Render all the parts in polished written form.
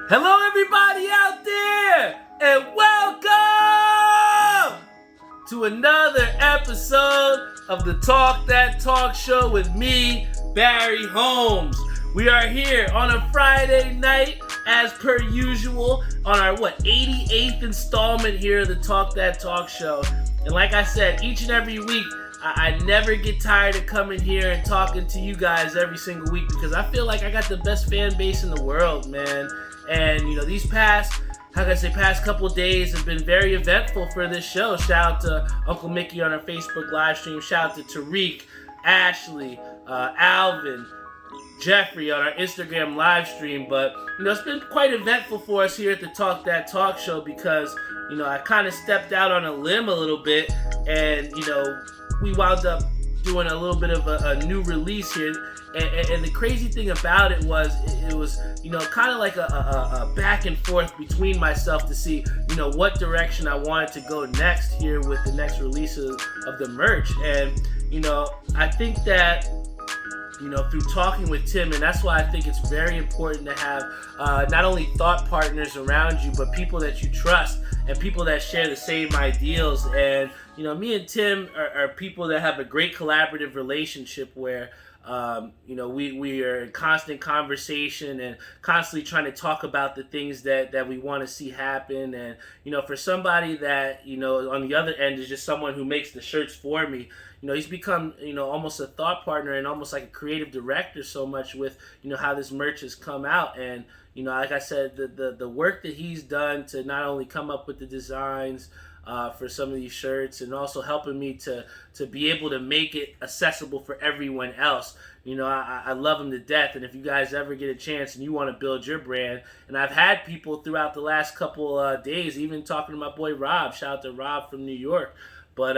Hello, everybody out there, and welcome to another episode of the Talk That Talk Show with me, Barry Holmes. We are here on a Friday night, as per usual, on our 88th installment here of the Talk That Talk Show. And like I said, each and every week, I never get tired of coming here and talking to you guys every single week because I feel like I got the best fan base in the world, man. And, you know, these past couple days have been very eventful for this show. Shout out to Uncle Mickey on our Facebook live stream. Shout out to Tariq, Ashley, Alvin, Jeffrey on our Instagram live stream. But, you know, it's been quite eventful for us here at the Talk That Talk Show because, you know, I kind of stepped out on a limb a little bit and, you know, we wound up doing a little bit of a new release here. And the crazy thing about it was, you know, kind of like a back and forth between myself to see, you know, what direction I wanted to go next here with the next releases of the merch. And, you know, I think that, you know, through talking with Tim, and that's why I think it's very important to have not only thought partners around you, but people that you trust and people that share the same ideals. And, you know, me and Tim are people that have a great collaborative relationship where, you know, we are in constant conversation and constantly trying to talk about the things that we want to see happen. And, you know, for somebody that, you know, on the other end is just someone who makes the shirts for me, you know, he's become, you know, almost a thought partner and almost like a creative director so much with, you know, how this merch has come out. And, you know, like I said, the work that he's done to not only come up with the designs, for some of these shirts and also helping me to be able to make it accessible for everyone else. You know, I love him to death, and if you guys ever get a chance and you want to build your brand, and I've had people throughout the last couple days, even talking to my boy Rob, shout out to Rob from New York, but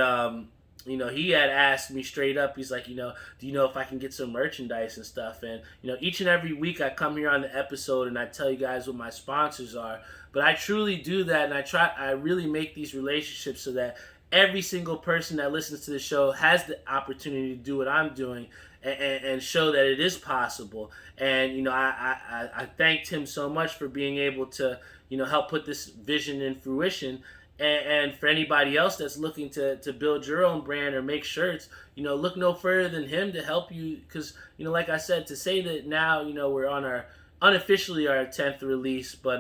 you know, he had asked me straight up, he's like, you know, do you know if I can get some merchandise and stuff? And, you know, each and every week I come here on the episode and I tell you guys what my sponsors are. But I truly do that, and I really make these relationships so that every single person that listens to the show has the opportunity to do what I'm doing and show that it is possible. And, you know, I thanked him so much for being able to, you know, help put this vision in fruition. And for anybody else that's looking to build your own brand or make shirts, you know, look no further than him to help you. Because, you know, like I said, to say that now, you know, we're on unofficially our 10th release, but,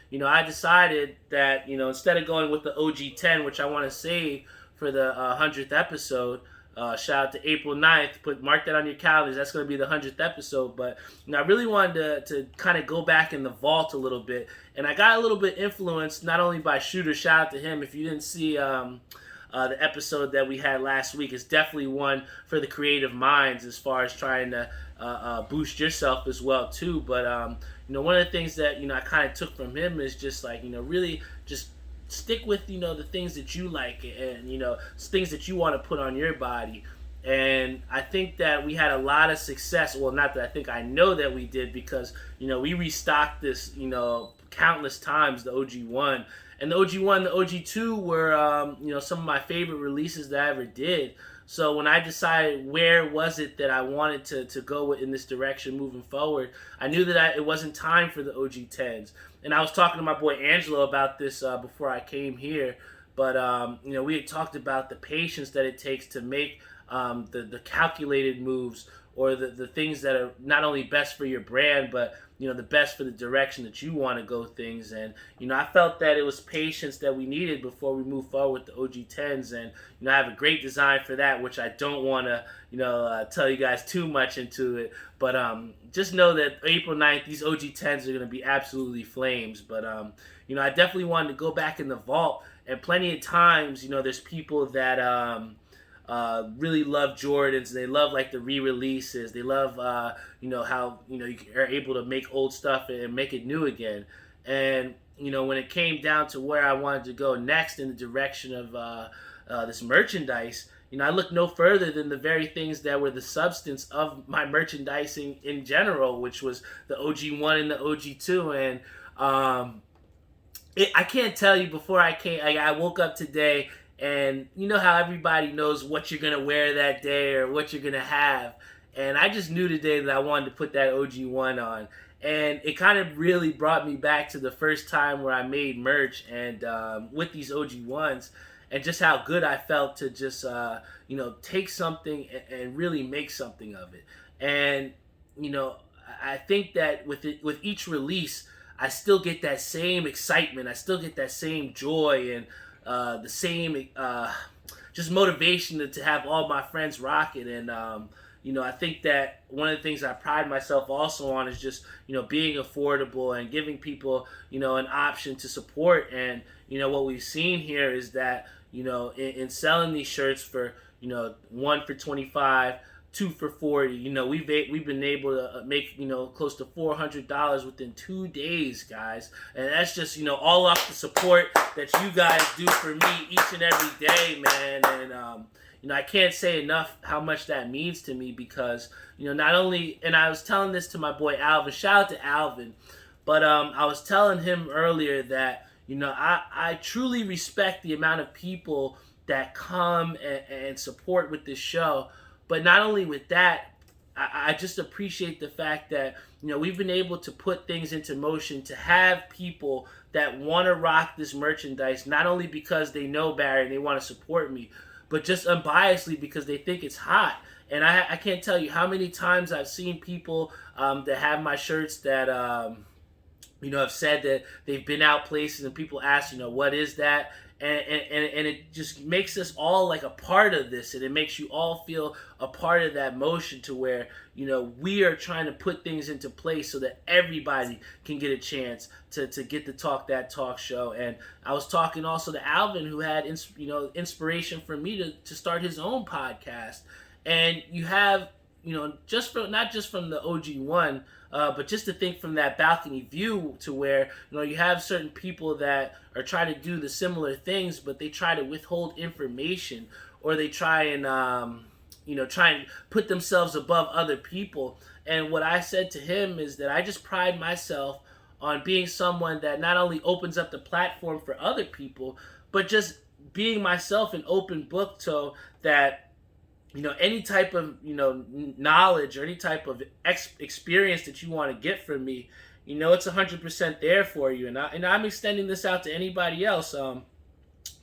you know, I decided that, you know, instead of going with the OG10, which I want to save for the 100th episode, shout out to April 9th, mark that on your calendars, that's going to be the 100th episode. But, you know, I really wanted to kind of go back in the vault a little bit, and I got a little bit influenced not only by Shooter, shout out to him. If you didn't see the episode that we had last week, it's definitely one for the creative minds as far as trying to boost yourself as well too. But you know, one of the things that, you know, I kind of took from him is just like, you know, really just stick with, you know, the things that you like and, you know, things that you want to put on your body. And I think that we had a lot of success. Well, not that I think, I know that we did, because, you know, we restocked this, you know, countless times, the OG1. And the OG1, the OG2 were, you know, some of my favorite releases that I ever did. So when I decided where was it that I wanted to go in this direction moving forward, I knew that it wasn't time for the OG10s. And I was talking to my boy Angelo about this before I came here. But, you know, we had talked about the patience that it takes to make the calculated moves, or the things that are not only best for your brand, but, you know, the best for the direction that you want to go things. And, you know, I felt that it was patience that we needed before we move forward with the OG10s. And, you know, I have a great design for that, which I don't want to, you know, tell you guys too much into it. But just know that April 9th, these OG10s are going to be absolutely flames. But, you know, I definitely wanted to go back in the vault. And plenty of times, you know, there's people that really love Jordans. They love like the re-releases. They love you know, how, you know, you are able to make old stuff and make it new again. And, you know, when it came down to where I wanted to go next in the direction of this merchandise, you know, I looked no further than the very things that were the substance of my merchandising in general, which was the OG1 and the OG2. And I can't tell you, before I woke up today, and you know how everybody knows what you're going to wear that day or what you're going to have. And I just knew today that I wanted to put that OG1 on. And it kind of really brought me back to the first time where I made merch and with these OG1s, and just how good I felt to just take something and really make something of it. And I think that with each release, I still get that same excitement. I still get that same joy and the same just motivation to have all my friends rock it. And I think that one of the things I pride myself also on is just being affordable and giving people an option to support. And what we've seen here is that in selling these shirts for one for 25, two for 40. We've been able to make close to $400 within 2 days, guys, and that's just all off the support that you guys do for me each and every day, man. And I can't say enough how much that means to me, because not only, and I was telling this to my boy Alvin, shout out to Alvin, but I was telling him earlier that I truly respect the amount of people that come and support with this show. But not only with that, I just appreciate the fact that we've been able to put things into motion to have people that want to rock this merchandise, not only because they know Barry and they want to support me, but just unbiasedly because they think it's hot. And I can't tell you how many times I've seen people that have my shirts that have said that they've been out places, and people ask, what is that? And it just makes us all like a part of this, and it makes you all feel a part of that motion, to where we are trying to put things into place so that everybody can get a chance to get the Talk That Talk show. And I was talking also to Alvin, who had inspiration for me to start his own podcast. And you have just from, not just from the OG1, but just to think from that balcony view, to where you have certain people that are trying to do the similar things, but they try to withhold information, or they try and try and put themselves above other people. And what I said to him is that I just pride myself on being someone that not only opens up the platform for other people, but just being myself an open book, so that any type of knowledge or any type of experience that you want to get from me, it's 100% there for you. And I'm extending this out to anybody else.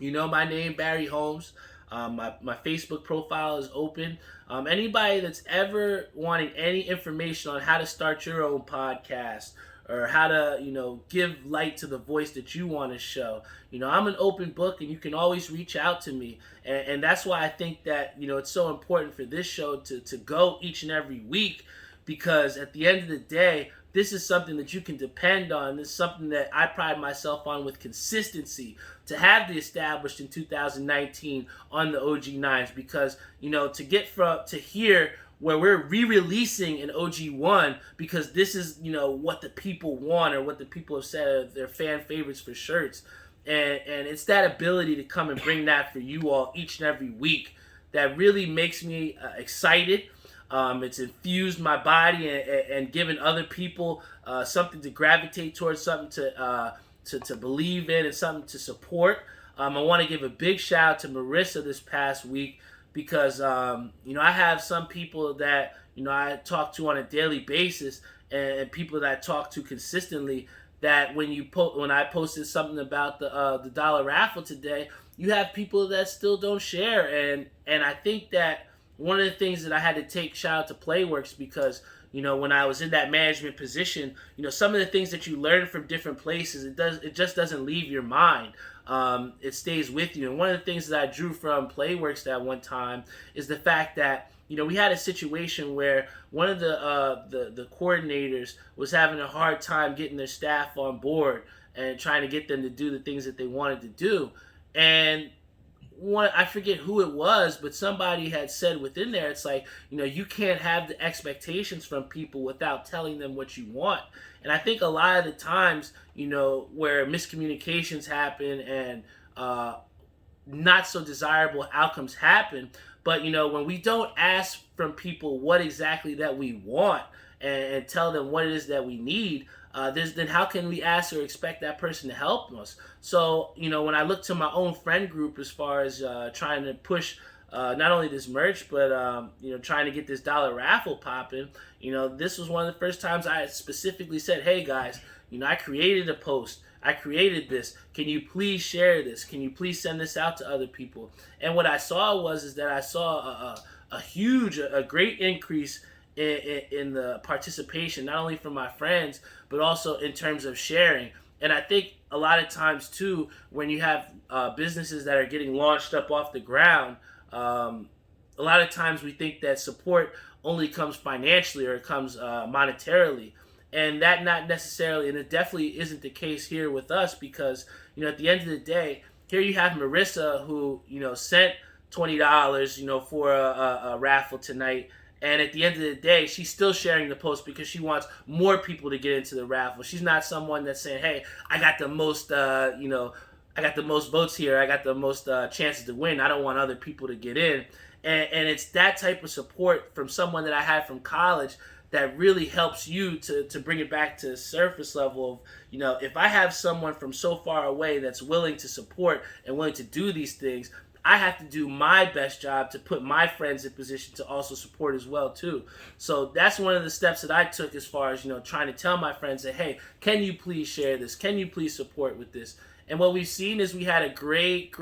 My name, Barry Holmes. My Facebook profile is open. Anybody that's ever wanting any information on how to start your own podcast, or how to give light to the voice that you want to show, I'm an open book, and you can always reach out to me. And that's why I think that it's so important for this show to go each and every week, because at the end of the day, this is something that you can depend on. This is something that I pride myself on with consistency, to have the established in 2019 on the OG9s, because to get to here where we're re-releasing an OG1, because this is what the people want, or what the people have said are their fan favorites for shirts, and it's that ability to come and bring that for you all each and every week that really makes me excited. It's infused my body and given other people something to gravitate towards, something to believe in, and something to support. I want to give a big shout out to Marissa this past week, because I have some people that I talk to on a daily basis, and people that I talk to consistently, that when I posted something about the dollar raffle today, you have people that still don't share. And I think that one of the things that I had to take shout out to Playworks, because when I was in that management position, some of the things that you learn from different places, it just doesn't leave your mind. It stays with you. And one of the things that I drew from Playworks that one time is the fact that we had a situation where one of the coordinators was having a hard time getting their staff on board and trying to get them to do the things that they wanted to do. And I forget who it was, but somebody had said within there, it's like, you can't have the expectations from people without telling them what you want. And I think a lot of the times, where miscommunications happen and not so desirable outcomes happen, but when we don't ask from people what exactly that we want, and tell them what it is that we need, then how can we ask or expect that person to help us? So, when I look to my own friend group as far as trying to push not only this merch, but trying to get this dollar raffle popping. This was one of the first times I specifically said, "Hey guys, I created a post. I created this. Can you please share this? Can you please send this out to other people?" And what I saw is that I saw a great increase in the participation, not only from my friends, but also in terms of sharing. And I think a lot of times too, when you have businesses that are getting launched up off the ground, a lot of times we think that support only comes financially or it comes monetarily. And that not necessarily, and it definitely isn't the case here with us, because, at the end of the day, here you have Marissa who, sent $20, for a raffle tonight. And at the end of the day, she's still sharing the post because she wants more people to get into the raffle. She's not someone that's saying, "Hey, I got the most, I got the most votes here. I got the most chances to win. I don't want other people to get in." And it's that type of support from someone that I had from college that really helps you to bring it back to surface level of, if I have someone from so far away that's willing to support and willing to do these things, I have to do my best job to put my friends in position to also support as well too. So that's one of the steps that I took as far as, trying to tell my friends that, "Hey, can you please share this? Can you please support with this?" And what we've seen is we had a great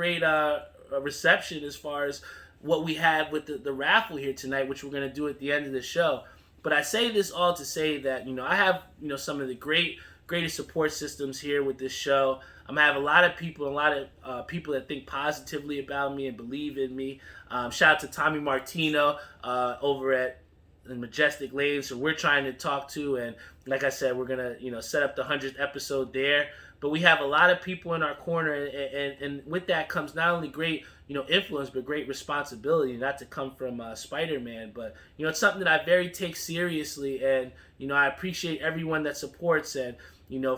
reception as far as what we had with the raffle here tonight, which we're going to do at the end of the show. But I say this all to say that, I have, some of the greatest support systems here with this show. I have a lot of people that think positively about me and believe in me. Shout out to Tommy Martino over at the Majestic Lanes, who we're trying to talk to. And like I said, we're going to, set up the 100th episode there. But we have a lot of people in our corner, and with that comes not only great, influence, but great responsibility, not to come from Spider-Man. But, it's something that I very take seriously, and, I appreciate everyone that supports. And,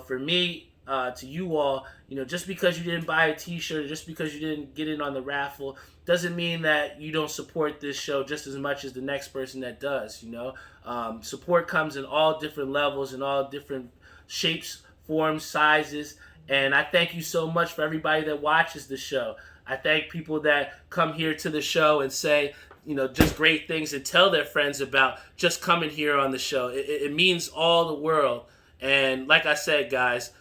for me, to you all, just because you didn't buy a t-shirt, or just because you didn't get in on the raffle, doesn't mean that you don't support this show just as much as the next person that does. Support comes in all different levels and all different shapes, forms, sizes. And I thank you so much for everybody that watches the show. I thank people that come here to the show and say, just great things and tell their friends about just coming here on the show. It means all the world. And like I said, guys,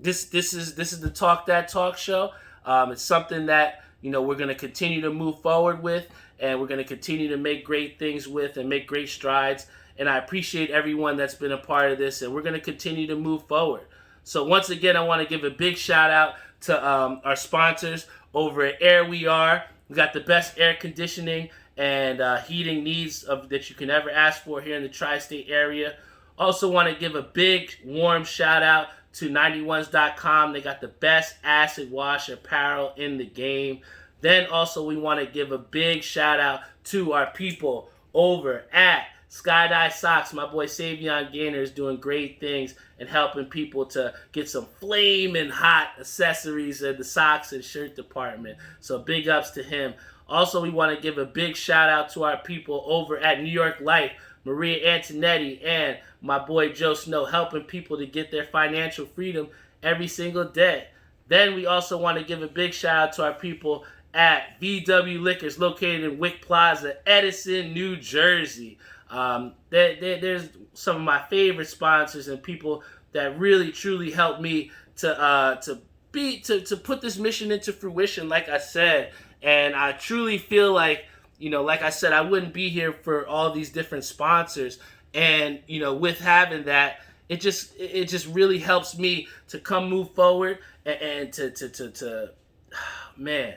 this is the Talk That Talk show. It's something that, we're going to continue to move forward with, and we're going to continue to make great things with and make great strides. And I appreciate everyone that's been a part of this, and we're going to continue to move forward. So once again, I want to give a big shout out to our sponsors over at Air We Are. We got the best air conditioning and heating needs that you can ever ask for here in the tri-state area. Also want to give a big warm shout out to 91s.com. They got the best acid wash apparel in the game. Then also we want to give a big shout out to our people over at Skydive Socks. My boy Savion Gaynor is doing great things and helping people to get some flaming hot accessories in the socks and shirt department. So big ups to him. Also, we want to give a big shout out to our people over at New York Life, Maria Antonetti and my boy Joe Snow, helping people to get their financial freedom every single day. Then we also want to give a big shout out to our people at VW Liquors, located in Wick Plaza, Edison, New Jersey. There's some of my favorite sponsors and people that really truly helped me to put this mission into fruition, like I said. And I truly feel like, like I said, I wouldn't be here for all these different sponsors. And, with having that, it just really helps me to come move forward and to man,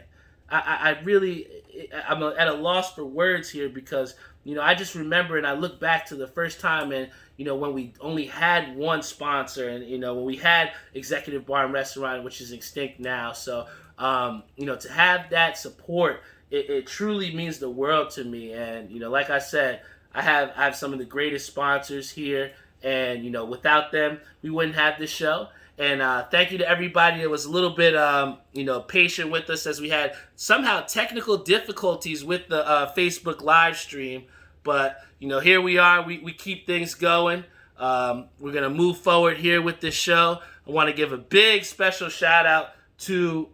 I'm at a loss for words here, because, I just remember and I look back to the first time, and, when we only had one sponsor, and, when we had Executive Bar and Restaurant, which is extinct now. So, to have that support, it truly means the world to me. And, like I said, I have some of the greatest sponsors here, and, without them, we wouldn't have this show. And thank you to everybody that was a little bit, patient with us as we had somehow technical difficulties with the Facebook live stream. But, here we are. We keep things going. We're going to move forward here with this show. I want to give a big special shout out to,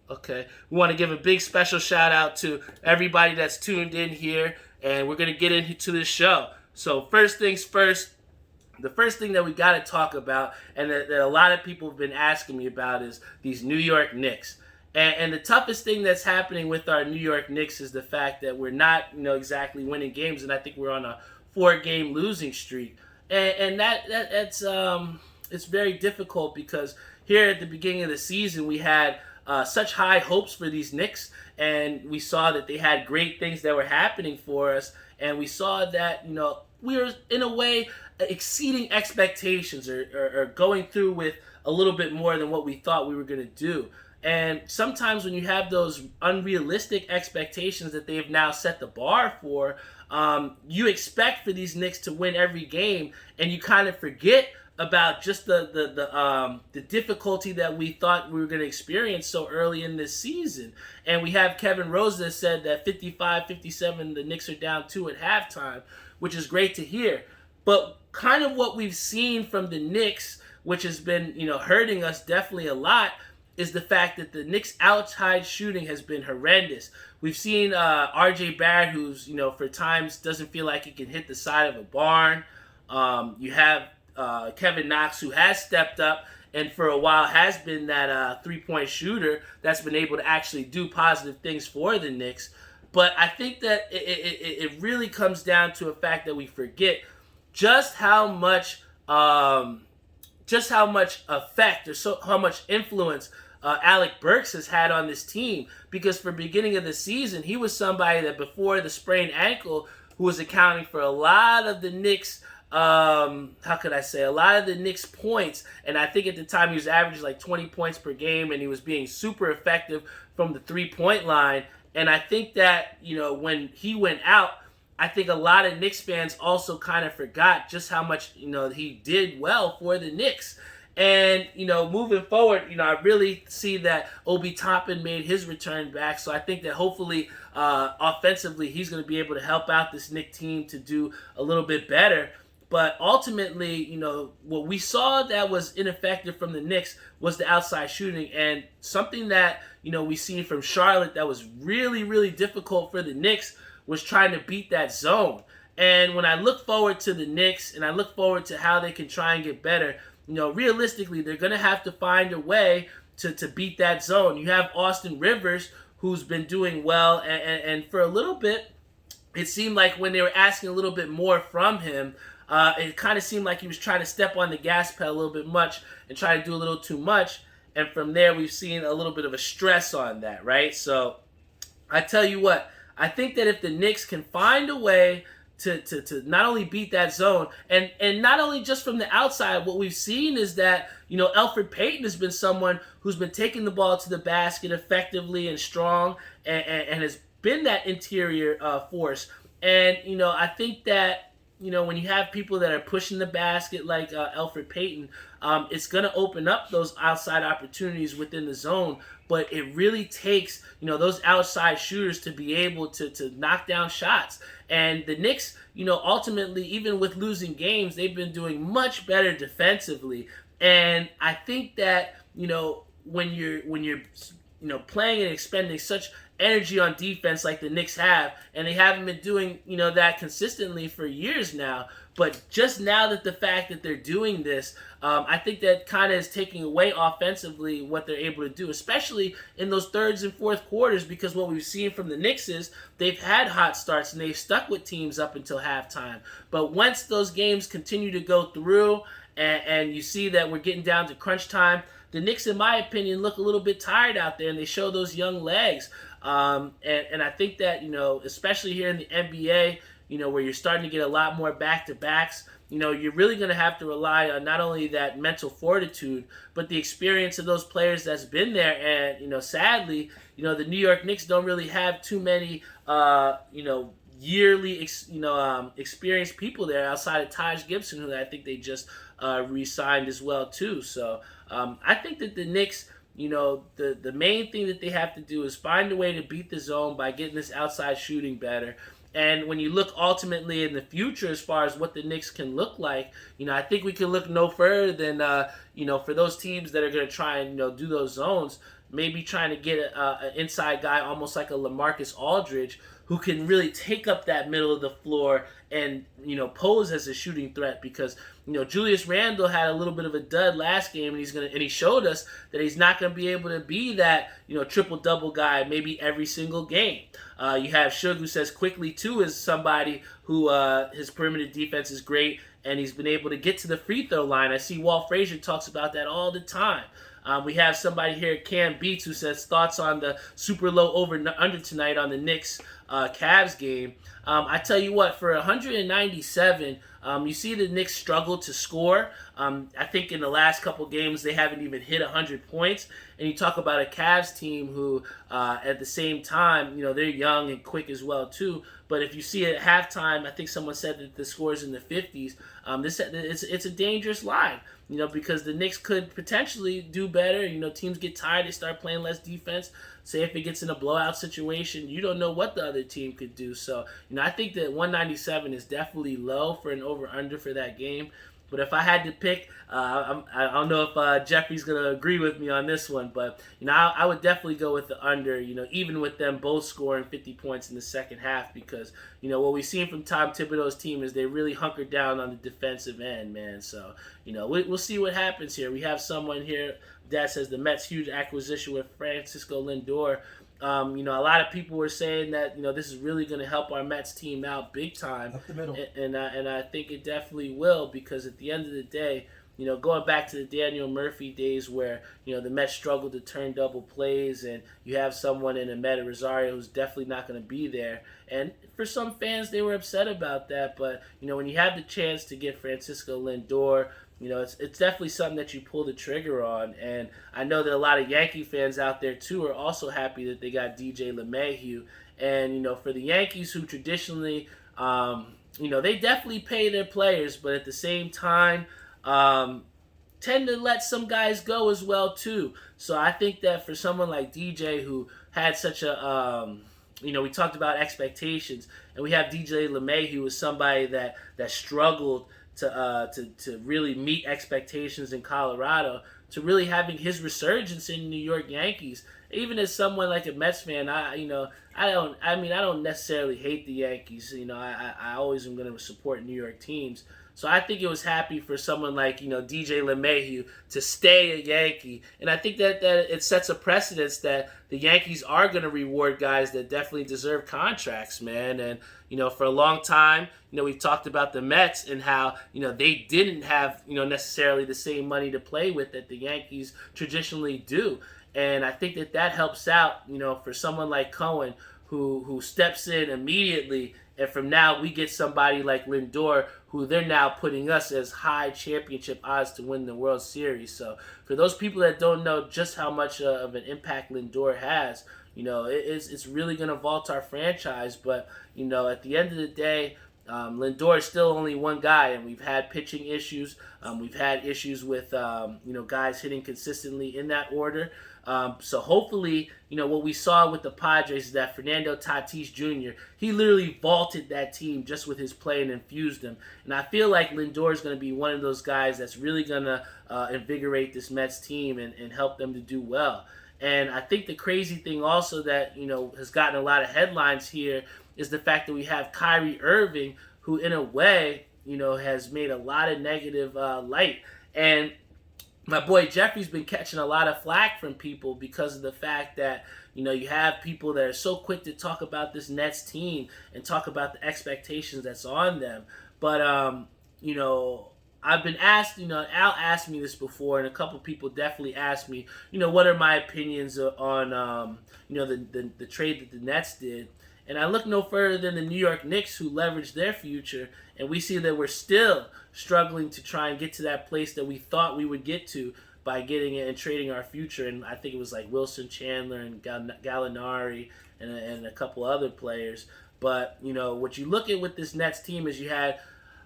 Okay. We want to give a big special shout out to everybody that's tuned in here, and we're going to get into this show. So, first things first, the first thing that we got to talk about, and that a lot of people have been asking me about, is these New York Knicks. And the toughest thing that's happening with our New York Knicks is the fact that we're not, exactly winning games, and I think we're on a 4-game losing streak. And that's it's very difficult because here at the beginning of the season we had such high hopes for these Knicks, and we saw that they had great things that were happening for us, and we saw that we were in a way exceeding expectations or going through with a little bit more than what we thought we were going to do. And sometimes when you have those unrealistic expectations that they've now set the bar for, you expect for these Knicks to win every game, and you kind of forget about just the difficulty that we thought we were going to experience so early in this season. And we have Kevin Rose that said that 55-57, the Knicks are down 2 at halftime, which is great to hear. But kind of what we've seen from the Knicks, which has been hurting us definitely a lot, is the fact that the Knicks' outside shooting has been horrendous. We've seen R.J. Barrett, who's for times doesn't feel like he can hit the side of a barn. You have Kevin Knox, who has stepped up and for a while has been that three-point shooter that's been able to actually do positive things for the Knicks. But I think that it really comes down to a fact that we forget just how much effect or how much influence Alec Burks has had on this team. Because for beginning of the season, he was somebody that before the sprained ankle, who was accounting for a lot of the Knicks. A lot of the Knicks points, and I think at the time he was averaging like 20 points per game, and he was being super effective from the 3-point line. And I think that, when he went out, I think a lot of Knicks fans also kind of forgot just how much, he did well for the Knicks. And, moving forward, I really see that Obi Toppin made his return back. So I think that hopefully, offensively, he's going to be able to help out this Knicks team to do a little bit better. But ultimately, what we saw that was ineffective from the Knicks was the outside shooting. And something that, we seen from Charlotte that was really, really difficult for the Knicks was trying to beat that zone. And when I look forward to the Knicks and I look forward to how they can try and get better, realistically, they're going to have to find a way to beat that zone. You have Austin Rivers, who's been doing well. And for a little bit, it seemed like when they were asking a little bit more from him, it kind of seemed like he was trying to step on the gas pedal a little bit much and try to do a little too much. And from there, we've seen a little bit of a stress on that, right? So I tell you what, I think that if the Knicks can find a way to not only beat that zone, and not only just from the outside, what we've seen is that, Elfrid Payton has been someone who's been taking the ball to the basket effectively and strong and has been that interior force. And, I think that, when you have people that are pushing the basket like Elfrid Payton, it's going to open up those outside opportunities within the zone. But it really takes, those outside shooters to be able to knock down shots. And the Knicks, ultimately, even with losing games, they've been doing much better defensively. And I think that, when you're playing and expending such energy on defense like the Knicks have, and they haven't been doing, that consistently for years now. But just now that the fact that they're doing this, I think that kind of is taking away offensively what they're able to do, especially in those thirds and fourth quarters, because what we've seen from the Knicks is they've had hot starts and they've stuck with teams up until halftime. But once those games continue to go through and you see that we're getting down to crunch time, the Knicks, in my opinion, look a little bit tired out there, and they show those young legs. And I think that, especially here in the NBA, where you're starting to get a lot more back-to-backs, you're really going to have to rely on not only that mental fortitude, but the experience of those players that's been there. And, sadly, the New York Knicks don't really have too many, yearly, experienced people there outside of Taj Gibson, who I think they just re-signed as well, too. So I think that the Knicks, the main thing that they have to do is find a way to beat the zone by getting this outside shooting better. And when you look ultimately in the future as far as what the Knicks can look like, I think we can look no further than, for those teams that are going to try and, do those zones, maybe trying to get an inside guy almost like a LaMarcus Aldridge who can really take up that middle of the floor and, pose as a shooting threat because, Julius Randle had a little bit of a dud last game and he showed us that he's not going to be able to be that, triple-double guy maybe every single game. You have Suge who says quickly too is somebody who his perimeter defense is great and he's been able to get to the free throw line. I see Walt Frazier talks about that all the time. We have somebody here, Cam Beats, who says thoughts on the super low over-under tonight on the Knicks Cavs game. I tell you what, for 197, you see the Knicks struggle to score. I think in the last couple games they haven't even hit 100 points. And you talk about a Cavs team who, at the same time, they're young and quick as well too. But if you see it at halftime, I think someone said that the score is in the 50s. It's a dangerous line. Because the Knicks could potentially do better. Teams get tired, they start playing less defense. Say if it gets in a blowout situation, you don't know what the other team could do. So, I think that 197 is definitely low for an over-under for that game. But if I had to pick, I don't know if Jeffrey's going to agree with me on this one, but I would definitely go with the under, even with them both scoring 50 points in the second half because, what we've seen from Tom Thibodeau's team is they really hunkered down on the defensive end, man. So, we'll see what happens here. We have someone here that says the Mets' huge acquisition with Francisco Lindor. A lot of people were saying that this is really going to help our Mets team out big time, up the middle, and I think it definitely will because at the end of the day, going back to the Daniel Murphy days where the Mets struggled to turn double plays, and you have someone in Amed Rosario who's definitely not going to be there, and for some fans they were upset about that, but when you have the chance to get Francisco Lindor. It's definitely something that you pull the trigger on. And I know that a lot of Yankee fans out there, too, are also happy that they got DJ LeMahieu. And, for the Yankees who traditionally, they definitely pay their players, but at the same time, tend to let some guys go as well, too. So I think that for someone like DJ who had such a... we talked about expectations, and we have DJ LeMahieu as somebody that struggled to really meet expectations in Colorado, to really having his resurgence in New York Yankees. Even as someone like a Mets fan, I don't necessarily hate the Yankees. I always am going to support New York teams. So I think it was happy for someone like, DJ LeMahieu to stay a Yankee. And I think that it sets a precedence that the Yankees are going to reward guys that definitely deserve contracts, man. And, for a long time, we've talked about the Mets and how, they didn't have, necessarily the same money to play with that the Yankees traditionally do. And I think that helps out, for someone like Cohen who steps in immediately. And from now, we get somebody like Lindor, who they're now putting us as high championship odds to win the World Series. So for those people that don't know just how much of an impact Lindor has, it's really going to vault our franchise. But, at the end of the day, Lindor is still only one guy, and we've had pitching issues. We've had issues with, guys hitting consistently in that order. So hopefully, what we saw with the Padres is that Fernando Tatis Jr., he literally vaulted that team just with his play and infused them. And I feel like Lindor is going to be one of those guys that's really going to invigorate this Mets team and help them to do well. And I think the crazy thing also that, has gotten a lot of headlines here is the fact that we have Kyrie Irving, who in a way, has made a lot of negative light. And my boy Jeffrey's been catching a lot of flack from people because of the fact that, you have people that are so quick to talk about this Nets team and talk about the expectations that's on them. But, I've been asked, Al asked me this before, and a couple people definitely asked me, what are my opinions on, the trade that the Nets did. And I look no further than the New York Knicks, who leveraged their future, and we see that we're still struggling to try and get to that place that we thought we would get to by getting it and trading our future. And I think it was like Wilson Chandler and Gallinari and a couple other players. But, what you look at with this Nets team is you had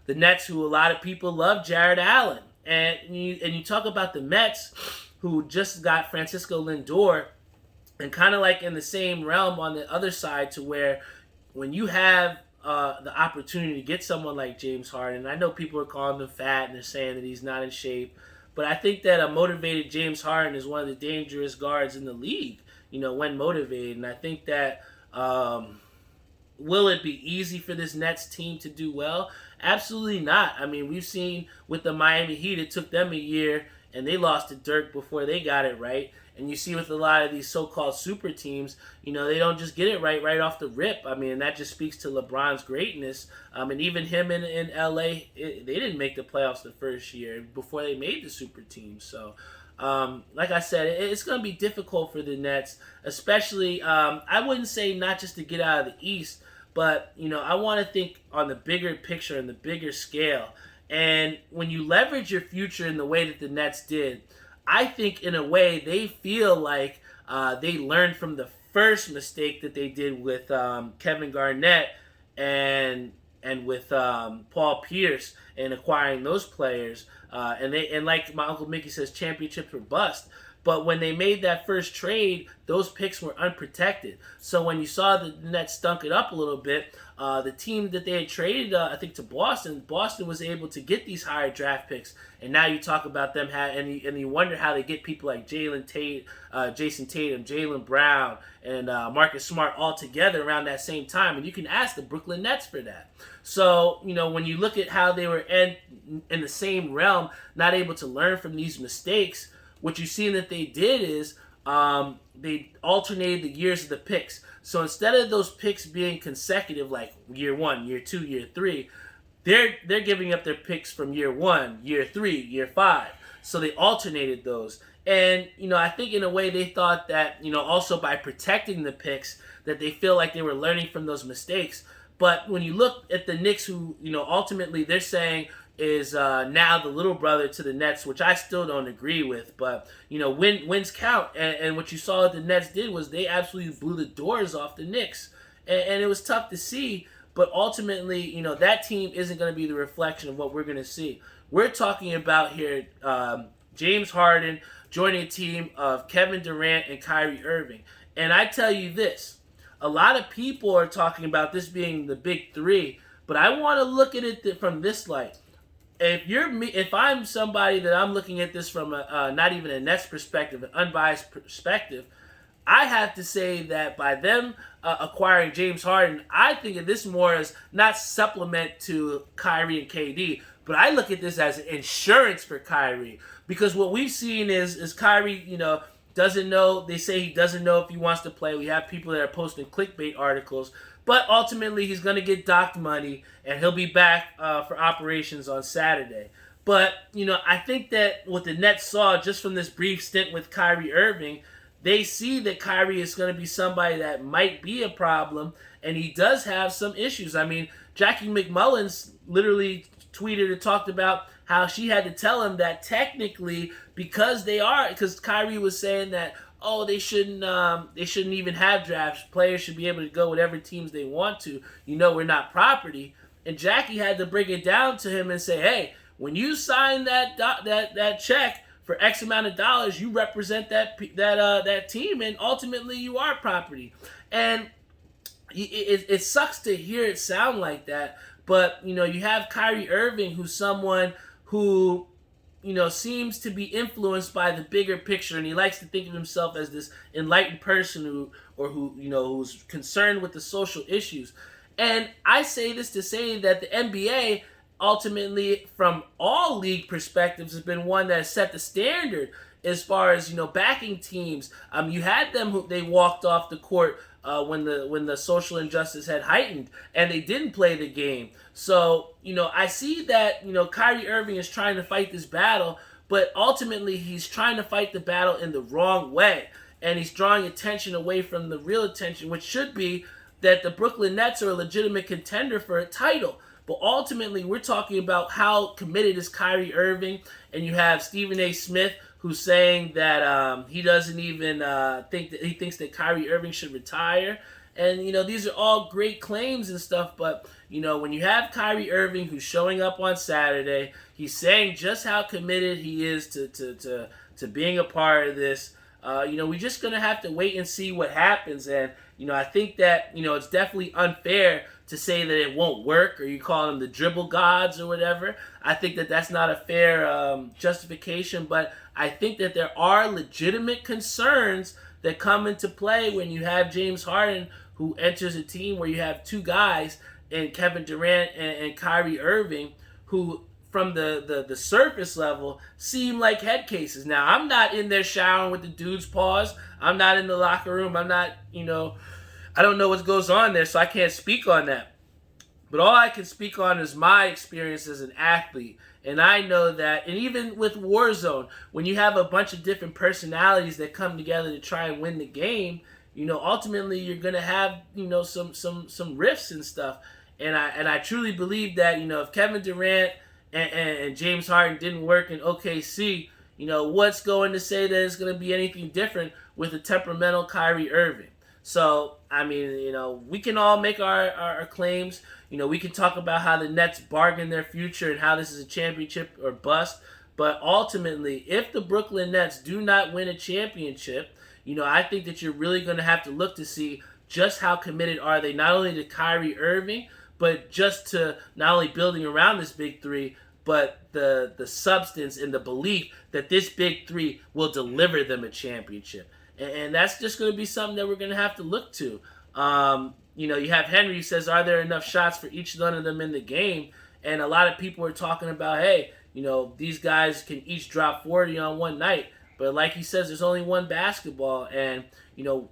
the Nets, who a lot of people love Jared Allen. And you talk about the Mets, who just got Francisco Lindor, and kind of like in the same realm on the other side, to where when you have the opportunity to get someone like James Harden. I know people are calling him fat and they're saying that he's not in shape, but I think that a motivated James Harden is one of the dangerous guards in the league, when motivated. And I think that will it be easy for this Nets team to do well? Absolutely not. I mean, we've seen with the Miami Heat, it took them a year and they lost to Dirk before they got it right. And you see with a lot of these so-called super teams, they don't just get it right off the rip. I mean, that just speaks to LeBron's greatness. And even him in LA, they didn't make the playoffs the first year before they made the super team. So, like I said, it's going to be difficult for the Nets, especially, I wouldn't say not just to get out of the East, but, I want to think on the bigger picture and the bigger scale. And when you leverage your future in the way that the Nets did, I think in a way they feel like they learned from the first mistake that they did with Kevin Garnett and with Paul Pierce and acquiring those players. And like my Uncle Mickey says, championships were bust. But when they made that first trade, those picks were unprotected. So when you saw the Nets stunk it up a little bit, the team that they had traded, I think, to Boston was able to get these higher draft picks. And now you talk about them, and you wonder how they get people like Jason Tatum, Jaylen Brown, and Marcus Smart all together around that same time. And you can ask the Brooklyn Nets for that. So, when you look at how they were in the same realm, not able to learn from these mistakes, what you see that they did is they alternated the years of the picks. So instead of those picks being consecutive, like year 1, year 2, year 3, they're giving up their picks from year 1, year 3, year 5. So they alternated those. And, I think in a way they thought that, also by protecting the picks, that they feel like they were learning from those mistakes. But when you look at the Knicks, who, ultimately they're saying is now the little brother to the Nets, which I still don't agree with. But, wins count. And what you saw that the Nets did was they absolutely blew the doors off the Knicks. And it was tough to see. But ultimately, that team isn't going to be the reflection of what we're going to see. We're talking about here James Harden joining a team of Kevin Durant and Kyrie Irving. And I tell you this, a lot of people are talking about this being the big three, but I want to look at it from this light. If I'm somebody that I'm looking at this from not even a Nets perspective, an unbiased perspective, I have to say that by them acquiring James Harden, I think of this more as not supplement to Kyrie and KD, but I look at this as insurance for Kyrie. Because what we've seen is Kyrie, doesn't know. They say he doesn't know if he wants to play. We have people that are posting clickbait articles. But ultimately, he's going to get docked money, and he'll be back for operations on Saturday. But, I think that what the Nets saw just from this brief stint with Kyrie Irving, they see that Kyrie is going to be somebody that might be a problem, and he does have some issues. I mean, Jackie McMullins literally tweeted and talked about how she had to tell him that technically, because Kyrie was saying that, they shouldn't even have drafts. Players should be able to go whatever teams they want to. We're not property. And Jackie had to break it down to him and say, hey, when you sign that check for X amount of dollars, you represent that team, and ultimately you are property. And it sucks to hear it sound like that, but you have Kyrie Irving, who's someone who seems to be influenced by the bigger picture, and he likes to think of himself as this enlightened person who's concerned with the social issues. And I say this to say that the NBA, ultimately, from all league perspectives, has been one that has set the standard as far as backing teams. You had them who they walked off the court when the social injustice had heightened, and they didn't play the game. So I see that Kyrie Irving is trying to fight this battle, but ultimately he's trying to fight the battle in the wrong way, and he's drawing attention away from the real attention, which should be that the Brooklyn Nets are a legitimate contender for a title. But ultimately, we're talking about how committed is Kyrie Irving, and you have Stephen A. Smith, who's saying that he doesn't even he thinks that Kyrie Irving should retire. And, these are all great claims and stuff, but, when you have Kyrie Irving who's showing up on Saturday, he's saying just how committed he is to being a part of this. we're just going to have to wait and see what happens. And, I think that, it's definitely unfair to say that it won't work, or you call them the dribble gods or whatever. I think that that's not a fair justification, but I think that there are legitimate concerns that come into play when you have James Harden, who enters a team where you have two guys, and Kevin Durant and Kyrie Irving, who from the surface level seem like head cases. Now, I'm not in there showering with the dude's paws. I'm not in the locker room. I'm not, I don't know what goes on there, so I can't speak on that. But all I can speak on is my experience as an athlete. And I know that, and even with Warzone, when you have a bunch of different personalities that come together to try and win the game, ultimately you're gonna have, some rifts and stuff. And I truly believe that, if Kevin Durant and James Harden didn't work in OKC, what's going to say that it's going to be anything different with a temperamental Kyrie Irving? So, I mean, we can all make our claims. We can talk about how the Nets bargain their future and how this is a championship or bust. But ultimately, if the Brooklyn Nets do not win a championship, I think that you're really going to have to look to see just how committed are they, not only to Kyrie Irving, but just to not only building around this big three, but the substance and the belief that this big three will deliver them a championship. And that's just going to be something that we're going to have to look to. You have Henry who says, are there enough shots for each one of them in the game? And a lot of people are talking about, hey, these guys can each drop 40 on one night. But like he says, there's only one basketball. And,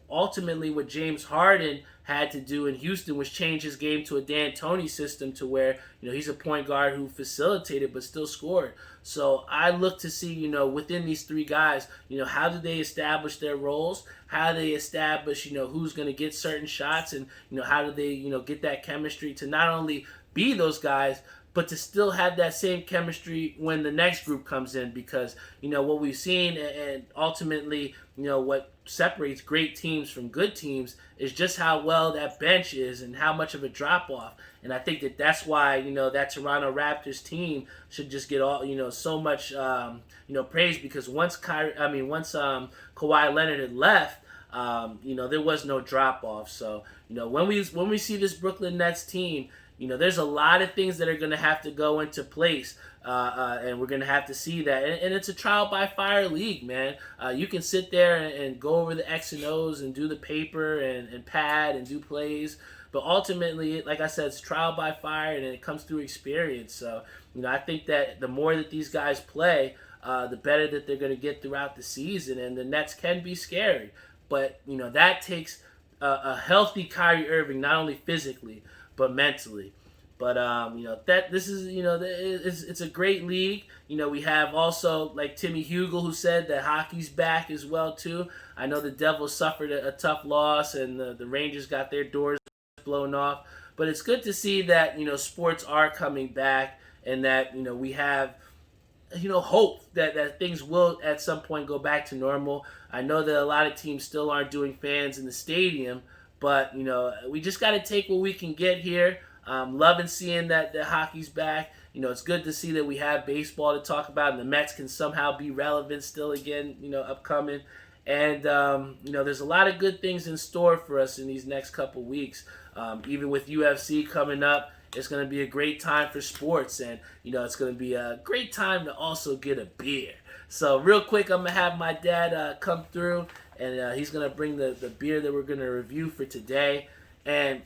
ultimately what James Harden had to do in Houston was change his game to a D'Antoni system to where, he's a point guard who facilitated but still scored. So I look to see, within these three guys, how do they establish their roles? How do they establish, who's going to get certain shots? And, how do they, get that chemistry to not only be those guys, but to still have that same chemistry when the next group comes in? Because, what we've seen and ultimately, what separates great teams from good teams is just how well that bench is and how much of a drop-off. And I think that that's why, that Toronto Raptors team should just get all, so much, praise, because once Kawhi Leonard had left, there was no drop-off. So, when we see this Brooklyn Nets team, there's a lot of things that are going to have to go into place, and we're going to have to see that. And it's a trial by fire league, man. You can sit there and go over the X and O's and do the paper and pad and do plays. But ultimately, like I said, it's trial by fire, and it comes through experience. So, I think that the more that these guys play, the better that they're going to get throughout the season. And the Nets can be scary. But, that takes a healthy Kyrie Irving, not only physically, but mentally. But that this is it's a great league. We have also like Timmy Hugel, who said that hockey's back as well too. I know the Devils suffered a tough loss, and the Rangers got their doors blown off. But it's good to see that sports are coming back, and that we have hope that things will at some point go back to normal. I know that a lot of teams still aren't doing fans in the stadium, but we just got to take what we can get here. Loving seeing that the hockey's back. It's good to see that we have baseball to talk about, and the Mets can somehow be relevant still again, upcoming. And, there's a lot of good things in store for us in these next couple weeks. Even with UFC coming up, it's going to be a great time for sports, and, it's going to be a great time to also get a beer. So real quick, I'm going to have my dad come through, and he's going to bring the beer that we're going to review for today. And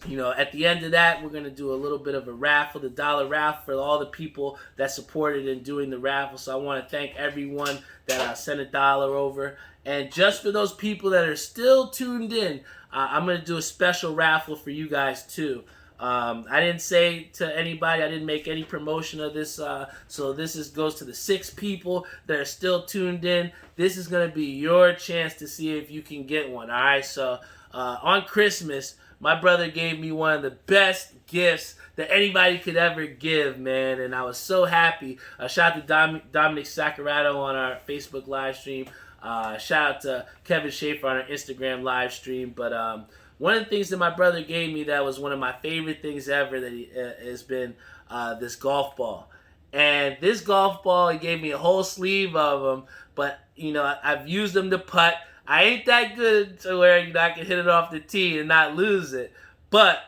at the end of that, we're going to do a little bit of a raffle, the dollar raffle, for all the people that supported in doing the raffle. So I want to thank everyone that sent $1 over. And just for those people that are still tuned in, I'm going to do a special raffle for you guys too. I didn't say to anybody, I didn't make any promotion of this, so this goes to the 6 people that are still tuned in. This is going to be your chance to see if you can get one, all right? So on Christmas, my brother gave me one of the best gifts that anybody could ever give, man, and I was so happy. Shout out to Dominic Sacarato on our Facebook live stream. Shout out to Kevin Schaefer on our Instagram live stream. But one of the things that my brother gave me that was one of my favorite things ever that has been this golf ball. And this golf ball, he gave me a whole sleeve of them. But, I've used them to putt. I ain't that good to where, I can hit it off the tee and not lose it. But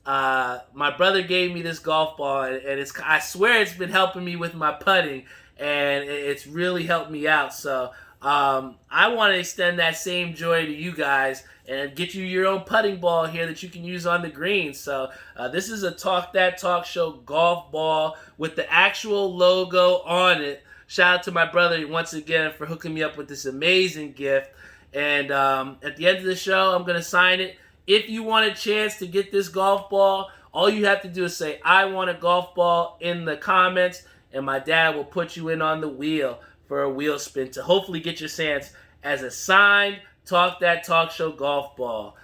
my brother gave me this golf ball, and I swear it's been helping me with my putting, and it's really helped me out. So I want to extend that same joy to you guys and get you your own putting ball here that you can use on the green. So this is a Talk That Talk Show golf ball with the actual logo on it. Shout out to my brother once again for hooking me up with this amazing gift. And at the end of the show, I'm going to sign it. If you want a chance to get this golf ball, all you have to do is say, I want a golf ball in the comments, and my dad will put you in on the wheel for a wheel spin to hopefully get your chance as a signed Talk That Talk Show golf ball.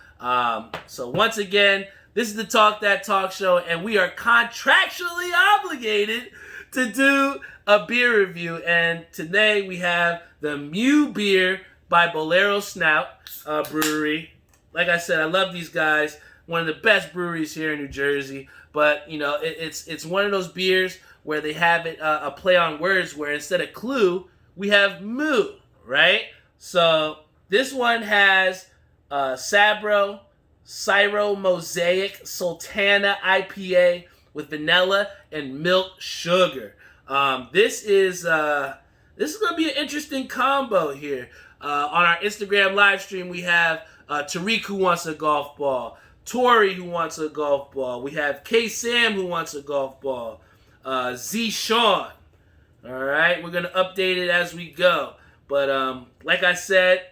So once again, this is the Talk That Talk Show, and we are contractually obligated to do a beer review. And today we have the Mew beer by Bolero Snout Brewery. Like I said, I love these guys. One of the best breweries here in New Jersey. But, it's one of those beers where they have it a play on words where instead of clue, we have moo, right? So this one has Sabro, Syro Mosaic, Sultana IPA with vanilla and milk sugar. This is going to be an interesting combo here. On our Instagram live stream, we have Tariq who wants a golf ball, Tori who wants a golf ball. We have K Sam who wants a golf ball, Z Sean. All right, we're gonna update it as we go. But like I said,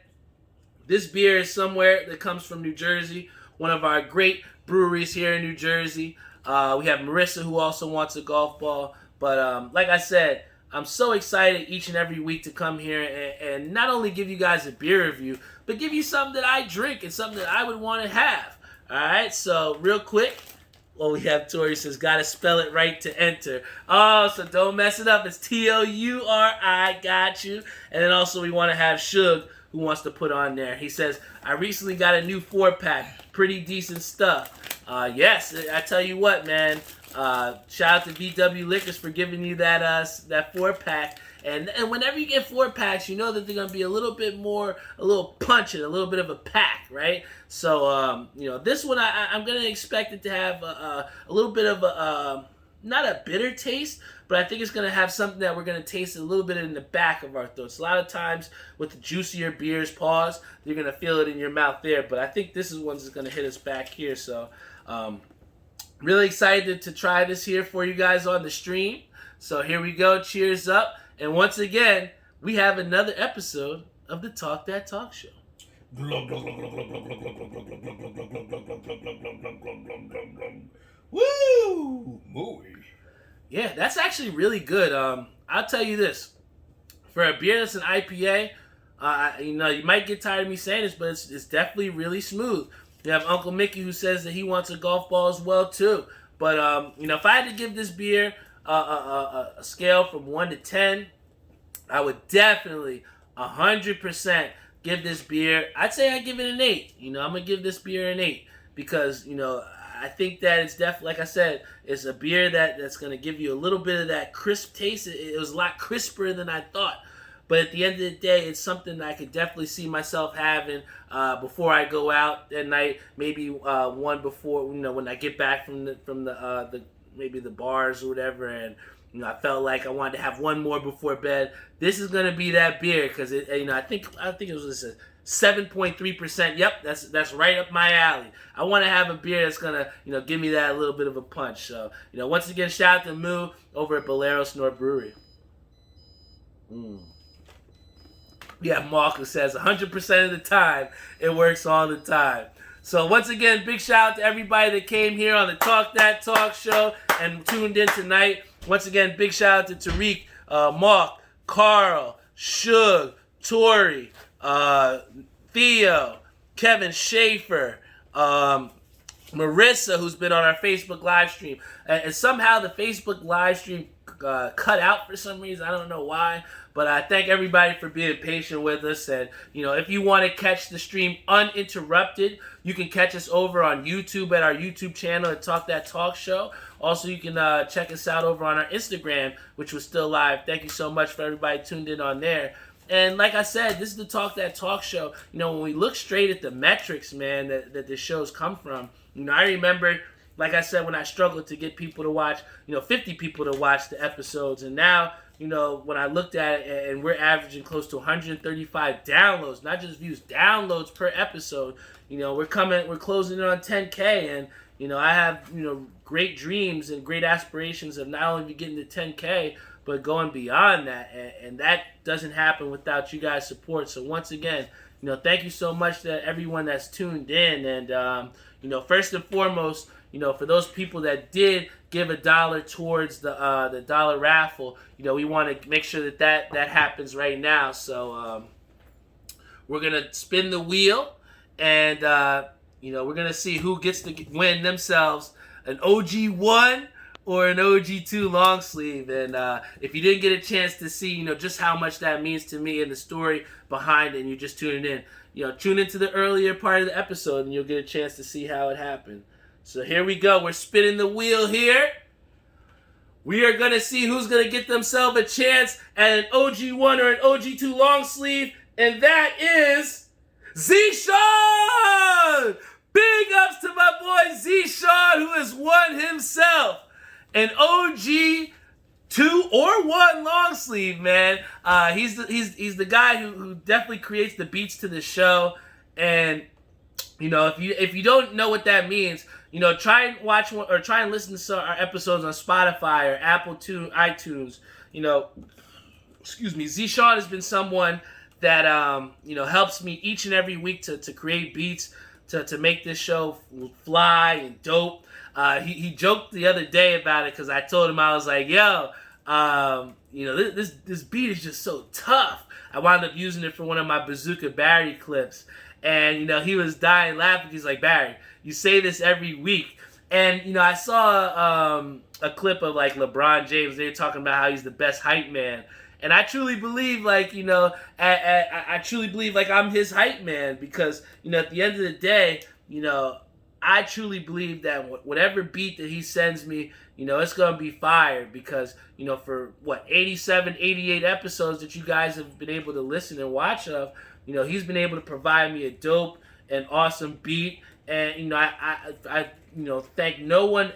this beer is somewhere that comes from New Jersey, one of our great breweries here in New Jersey. We have Marissa who also wants a golf ball. But like I said, I'm so excited each and every week to come here and not only give you guys a beer review, but give you something that I drink and something that I would want to have. All right, so real quick, we have Tori says, gotta spell it right to enter. Oh, so don't mess it up. It's Touri, got you. And then also we want to have Shug who wants to put on there. He says, I recently got a new 4-pack. Pretty decent stuff. Yes, I tell you what, man. Shout out to VW Liquors for giving you that 4-pack. And whenever you get 4-packs, you know that they're going to be a little bit more, a little punching, a little bit of a pack, right? So, this one, I'm going to expect it to have a little bit of not a bitter taste, but I think it's going to have something that we're going to taste a little bit in the back of our throats. A lot of times with the juicier beers, you're going to feel it in your mouth there, but I think this is one that's going to hit us back here. So, really excited to try this here for you guys on the stream. So here we go. Cheers up. And once again, we have another episode of the Talk That Talk Show. Woo! Mooey. Yeah, that's actually really good. I'll tell you this. For a beer that's an IPA, you might get tired of me saying this, but it's definitely really smooth. You have Uncle Mickey who says that he wants a golf ball as well, too. But, if I had to give this beer a scale from 1 to 10, I would definitely 100% give this beer, I'd say I'd give it an 8. I'm going to give this beer an 8 because, I think that it's definitely, like I said, it's a beer that's going to give you a little bit of that crisp taste. It was a lot crisper than I thought. But at the end of the day, it's something that I could definitely see myself having before I go out at night. Maybe one before, when I get back from the maybe the bars or whatever, and I felt like I wanted to have one more before bed. This is gonna be that beer because I think it was a 7.3%. Yep, that's right up my alley. I want to have a beer that's gonna give me that little bit of a punch. So once again, shout out to Moo over at Bolero Snort Brewery. Yeah, Mark says 100% of the time it works all the time. So once again, big shout out to everybody that came here on the Talk That Talk Show and tuned in tonight. Once again, big shout out to Tariq, Mark, Carl, Shug, Tori, Theo, Kevin Schaefer, Marissa, who's been on our Facebook live stream. And somehow the Facebook live stream cut out for some reason. I don't know why. But I thank everybody for being patient with us. And, if you want to catch the stream uninterrupted, you can catch us over on YouTube at our YouTube channel at Talk That Talk Show. Also, you can check us out over on our Instagram, which was still live. Thank you so much for everybody tuned in on there. And like I said, this is the Talk That Talk Show. When we look straight at the metrics, man, that the shows come from, I remember, like I said, when I struggled to get people to watch, 50 people to watch the episodes. And now, when I looked at it, and we're averaging close to 135 downloads, not just views, downloads per episode. We're closing in on 10K, and I have great dreams and great aspirations of not only getting to 10K, but going beyond that, and that doesn't happen without you guys' support. So once again, thank you so much to everyone that's tuned in, and first and foremost, for those people that did give $1 towards the dollar raffle, we want to make sure that happens right now. So we're gonna spin the wheel, and we're gonna see who gets to win themselves an OG1 or an OG2 long sleeve. And if you didn't get a chance to see, just how much that means to me and the story behind it, and you're just tuning in, tune into the earlier part of the episode, and you'll get a chance to see how it happened. So here we go. We're spinning the wheel here. We are going to see who's going to get themselves a chance at an OG1 or an OG2 long sleeve. And that is Z-Sean! Big ups to my boy Z-Sean, who has won himself an OG2 or 1 long sleeve, man. He's the guy who definitely creates the beats to the show. And, if you don't know what that means, try and watch one, or try and listen to our episodes on Spotify or Apple iTunes. Excuse me. Z-Sean has been someone that helps me each and every week to create beats to make this show fly and dope. He joked the other day about it because I told him, I was like, yo, this beat is just so tough. I wound up using it for one of my Bazooka Barry clips. And, he was dying laughing. He's like, Barry, you say this every week. And, I saw a clip of, like, LeBron James. They were talking about how he's the best hype man. And I truly believe, like, I truly believe, like, I'm his hype man. Because, at the end of the day, I truly believe that whatever beat that he sends me, it's going to be fire. Because, for, 87, 88 episodes that you guys have been able to listen and watch of, he's been able to provide me a dope and awesome beat. And, I thank no one,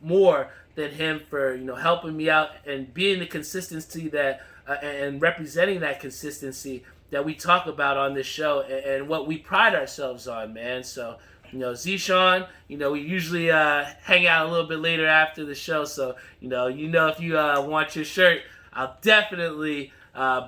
more than him for, helping me out and being the consistency that, and representing that consistency that we talk about on this show and what we pride ourselves on, man. So, Z-Sean, we usually hang out a little bit later after the show. So, if you want your shirt, I'll definitely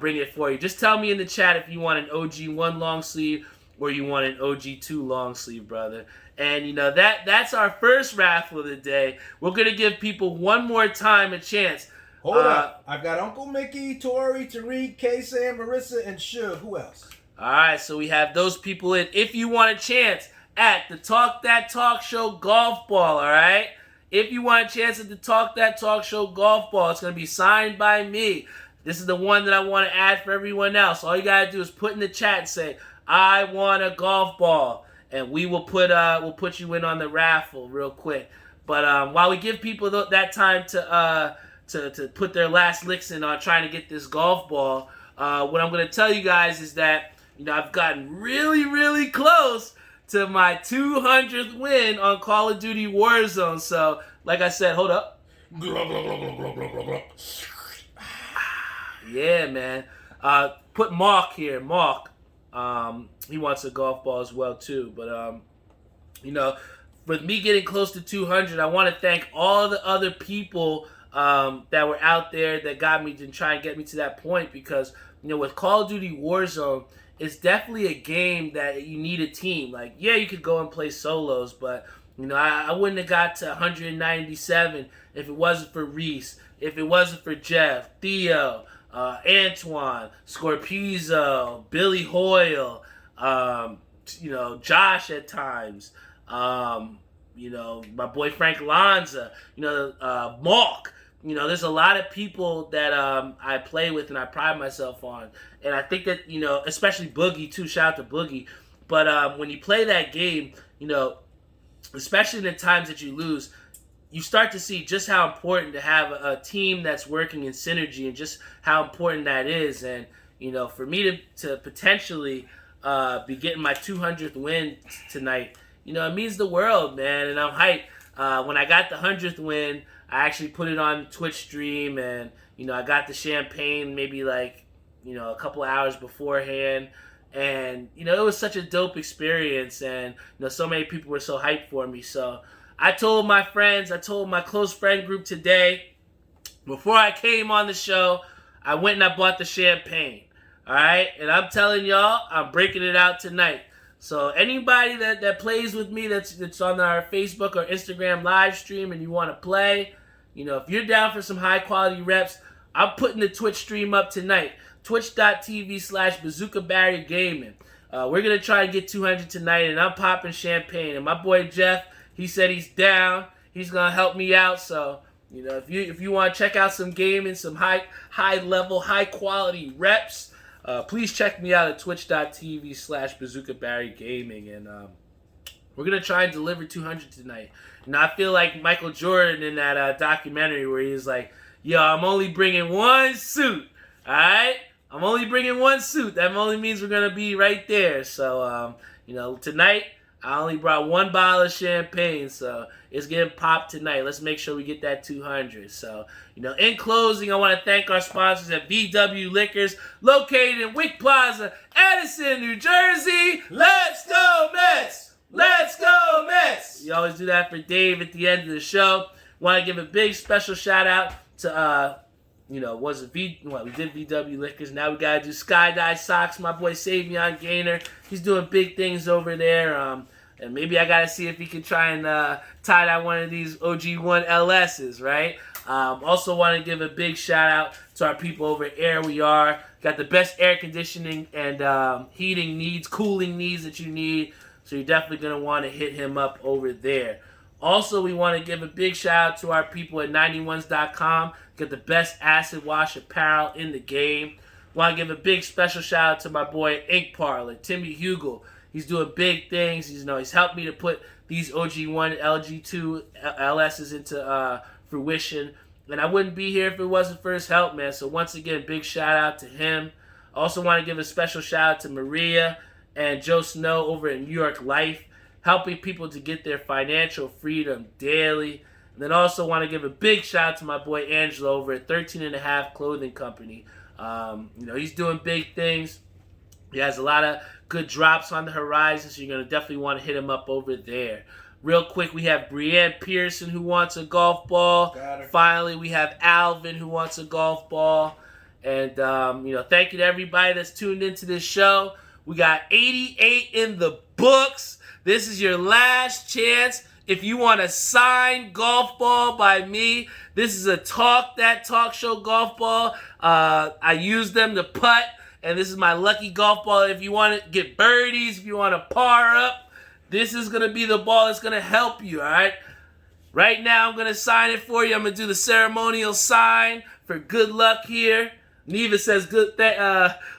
bring it for you. Just tell me in the chat if you want an OG1 long sleeve or you want an OG2 long sleeve, brother. And that's our first raffle of the day. We're gonna give people one more time a chance. Hold up. I've got Uncle Mickey, Tori, Tariq, K-Sam, Marissa, and Suge. Who else? Alright, so we have those people in. If you want a chance at the Talk That Talk Show golf ball, alright? If you want a chance at the Talk That Talk Show golf ball, it's gonna be signed by me. This is the one that I want to add for everyone else. All you gotta do is put in the chat and say, I want a golf ball. And we will put you in on the raffle real quick. But while we give people that time to put their last licks in on trying to get this golf ball, what I'm going to tell you guys is that I've gotten really, really close to my 200th win on Call of Duty Warzone. So, like I said, hold up. Yeah, man. Put Mark here. Mark. He wants a golf ball as well too. But with me getting close to 200, I want to thank all the other people that were out there that got me to try and get me to that point. Because with Call of Duty Warzone, it's definitely a game that you need a team. Like, yeah, you could go and play solos, but I wouldn't have got to 197 if it wasn't for Reese, if it wasn't for Jeff, Theo, Antoine, Scorpizzo, Billy Hoyle, Josh at times, my boy Frank Lanza, Mark, there's a lot of people that I play with and I pride myself on. And I think that, especially Boogie too, shout out to Boogie. But when you play that game, especially in the times that you lose, you start to see just how important to have a team that's working in synergy and just how important that is. And, for me to potentially be getting my 200th win tonight, it means the world, man. And I'm hyped. When I got the 100th win, I actually put it on Twitch stream, and, I got the champagne maybe like, a couple hours beforehand. And, it was such a dope experience, and, so many people were so hyped for me. So I told my friends, I told my close friend group today, before I came on the show, I went and I bought the champagne. All right? And I'm telling y'all, I'm breaking it out tonight. So anybody that plays with me that's on our Facebook or Instagram live stream and you want to play, if you're down for some high quality reps, I'm putting the Twitch stream up tonight. Twitch.tv/BazookaBarryGaming. We're going to try and get 200 tonight, and I'm popping champagne. And my boy Jeff, he said he's down. He's going to help me out. So, if you want to check out some gaming, some high level, high quality reps, please check me out at twitch.tv/BazookaBarryGaming. And we're going to try and deliver 200 tonight. And I feel like Michael Jordan in that documentary where he's like, yo, I'm only bringing one suit. All right? I'm only bringing one suit. That only means we're going to be right there. So, tonight, I only brought one bottle of champagne. So, it's getting popped tonight. Let's make sure we get that 200. So, in closing, I want to thank our sponsors at VW Liquors, located in Wick Plaza, Edison, New Jersey. Let's go, Mets! Let's go, Mets! You always do that for Dave at the end of the show. Want to give a big special shout out to, we did VW Liquors. Now we got to do Skydive Socks. My boy Savion Gaynor, he's doing big things over there. And maybe I got to see if he can try and tie dye one of these OG1 LSs, right? Also want to give a big shout out to our people over at Air We Are. Got the best air conditioning and heating needs, cooling needs that you need. So you're definitely going to want to hit him up over there. Also, we want to give a big shout out to our people at 91s.com. Get the best acid wash apparel in the game. Want to give a big special shout out to my boy Ink Parlor, Timmy Hugel. He's doing big things. He's helped me to put these OG1 OG2 LSs into fruition. And I wouldn't be here if it wasn't for his help, man. So once again, big shout out to him. Also want to give a special shout out to Maria and Joe Snow over at New York Life, helping people to get their financial freedom daily. And then also want to give a big shout out to my boy Angelo over at 13.5 Clothing Company. He's doing big things. He has a lot of good drops on the horizon, so you're going to definitely want to hit him up over there. Real quick, we have Brianne Pearson who wants a golf ball. Finally, we have Alvin who wants a golf ball. And, thank you to everybody that's tuned into this show. We got 88 in the books. This is your last chance. If you want a signed golf ball by me, this is a Talk Show golf ball. I use them to putt, and this is my lucky golf ball. If you want to get birdies, if you want to par up, this is going to be the ball that's going to help you, all right? Right now, I'm going to sign it for you. I'm going to do the ceremonial sign for good luck here. Neva says, "Good,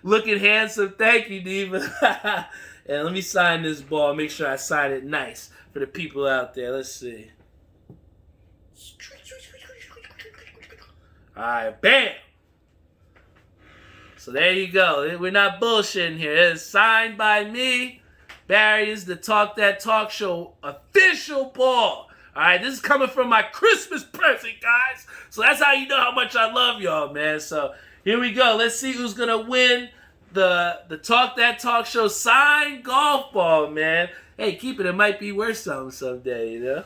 looking handsome." Thank you, Neva. And let me sign this ball. Make sure I sign it nice for the people out there. Let's see. All right, bam. So there you go. We're not bullshitting here. It's signed by me. Barry is the Talk Show official ball. All right, this is coming from my Christmas present, guys. So that's how you know how much I love y'all, man. So here we go. Let's see who's going to win the Talk Show signed golf ball, man. Hey, keep it. It might be worth something someday, you know?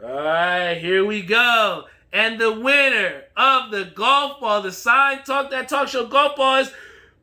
All right, here we go. And the winner of the golf ball, the signed Talk Show golf ball is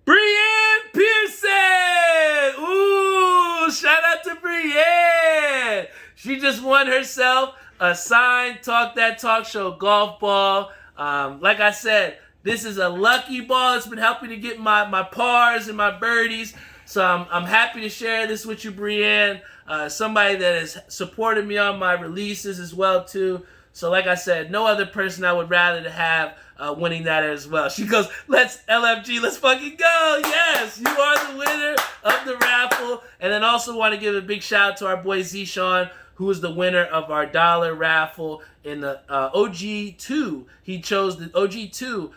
Brianne Pearson. Ooh, shout out to Brianne. She just won herself a signed Talk Show golf ball. Like I said, this is a lucky ball. It's been helping to get my pars and my birdies. So I'm happy to share this with you, Brienne. Somebody that has supported me on my releases as well too. So like I said, no other person I would rather to have winning that as well. She goes, let's fucking go. Yes, you are the winner of the raffle. And then also want to give a big shout out to our boy Zishan, who is the winner of our dollar raffle in the OG2. He chose the OG2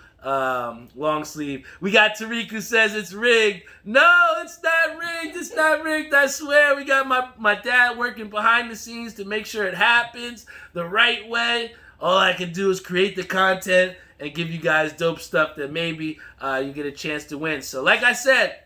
long sleeve. We got Tariq who says it's rigged. No, it's not rigged. It's not rigged. I swear. We got my dad working behind the scenes to make sure it happens the right way. All I can do is create the content and give you guys dope stuff that maybe you get a chance to win. So like I said,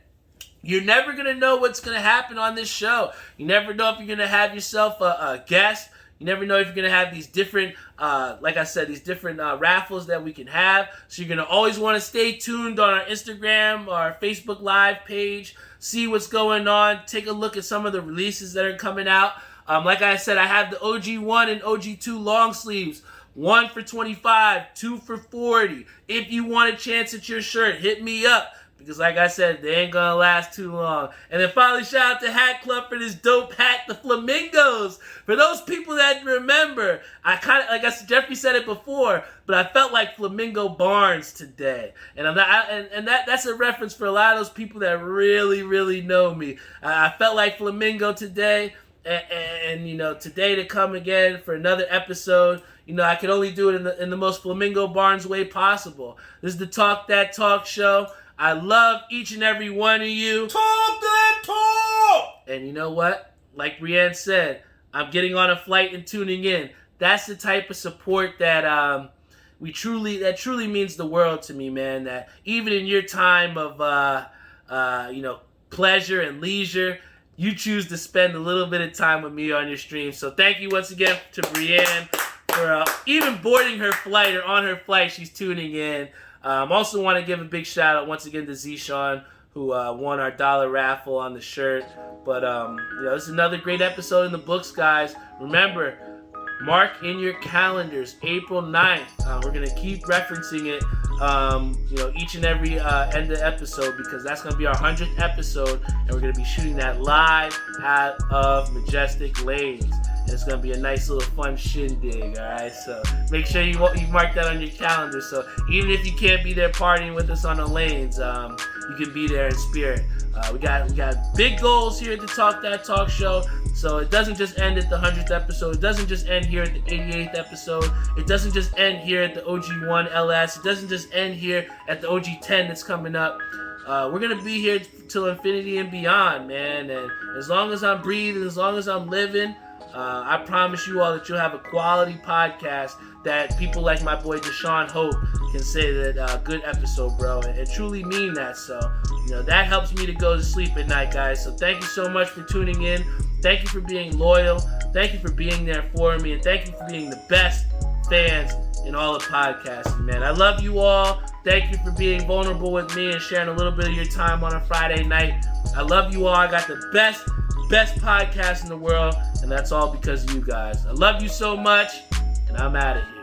you're never going to know what's going to happen on this show. You never know if you're going to have yourself a guest. You never know if you're going to have these different, like I said, these different raffles that we can have. So you're going to always want to stay tuned on our Instagram or our Facebook Live page. See what's going on. Take a look at some of the releases that are coming out. Like I said, I have the OG1 and OG2 long sleeves. 1 for $25, 2 for $40. If you want a chance at your shirt, hit me up. Because like I said, they ain't gonna last too long. And then finally, shout out to Hat Club for this dope hat, the Flamingos. For those people that remember, I kind of, like I said, Jeffrey said it before, but I felt like Flamingo Barnes today. And that's a reference for a lot of those people that really, really know me. I felt like Flamingo today. And you know, today to come again for another episode. You know, I can only do it in the most Flamingo Barnes way possible. This is the Talk That Talk show. I love each and every one of you. Talk that talk! And you know what? Like Brienne said, I'm getting on a flight and tuning in. That's the type of support that truly means the world to me, man. That even in your time of pleasure and leisure, you choose to spend a little bit of time with me on your stream. So thank you once again to Brienne for even boarding her flight or on her flight. She's tuning in. Also want to give a big shout out once again to Zishan, who won our dollar raffle on the shirt. But this is another great episode in the books, guys. Remember, mark in your calendars April 9th. We're gonna keep referencing it, each and every end of episode, because that's gonna be our 100th episode, and we're gonna be shooting that live out of Majestic Lanes. It's going to be a nice little fun shindig, alright? So make sure you mark that on your calendar. So even if you can't be there partying with us on the lanes, you can be there in spirit. We got big goals here at the Talk That Talk show. So it doesn't just end at the 100th episode. It doesn't just end here at the 88th episode. It doesn't just end here at the OG1 LS. It doesn't just end here at the OG10 that's coming up. We're going to be here till infinity and beyond, man. And as long as I'm breathing, as long as I'm living, I promise you all that you'll have a quality podcast that people like my boy Deshaun Hope can say that good episode, bro, and truly mean that. So, that helps me to go to sleep at night, guys. So thank you so much for tuning in. Thank you for being loyal. Thank you for being there for me, and thank you for being the best fans in all of podcasting, man. I love you all. Thank you for being vulnerable with me and sharing a little bit of your time on a Friday night. I love you all. I got the best podcast in the world, and that's all because of you guys. I love you so much, and I'm out of here.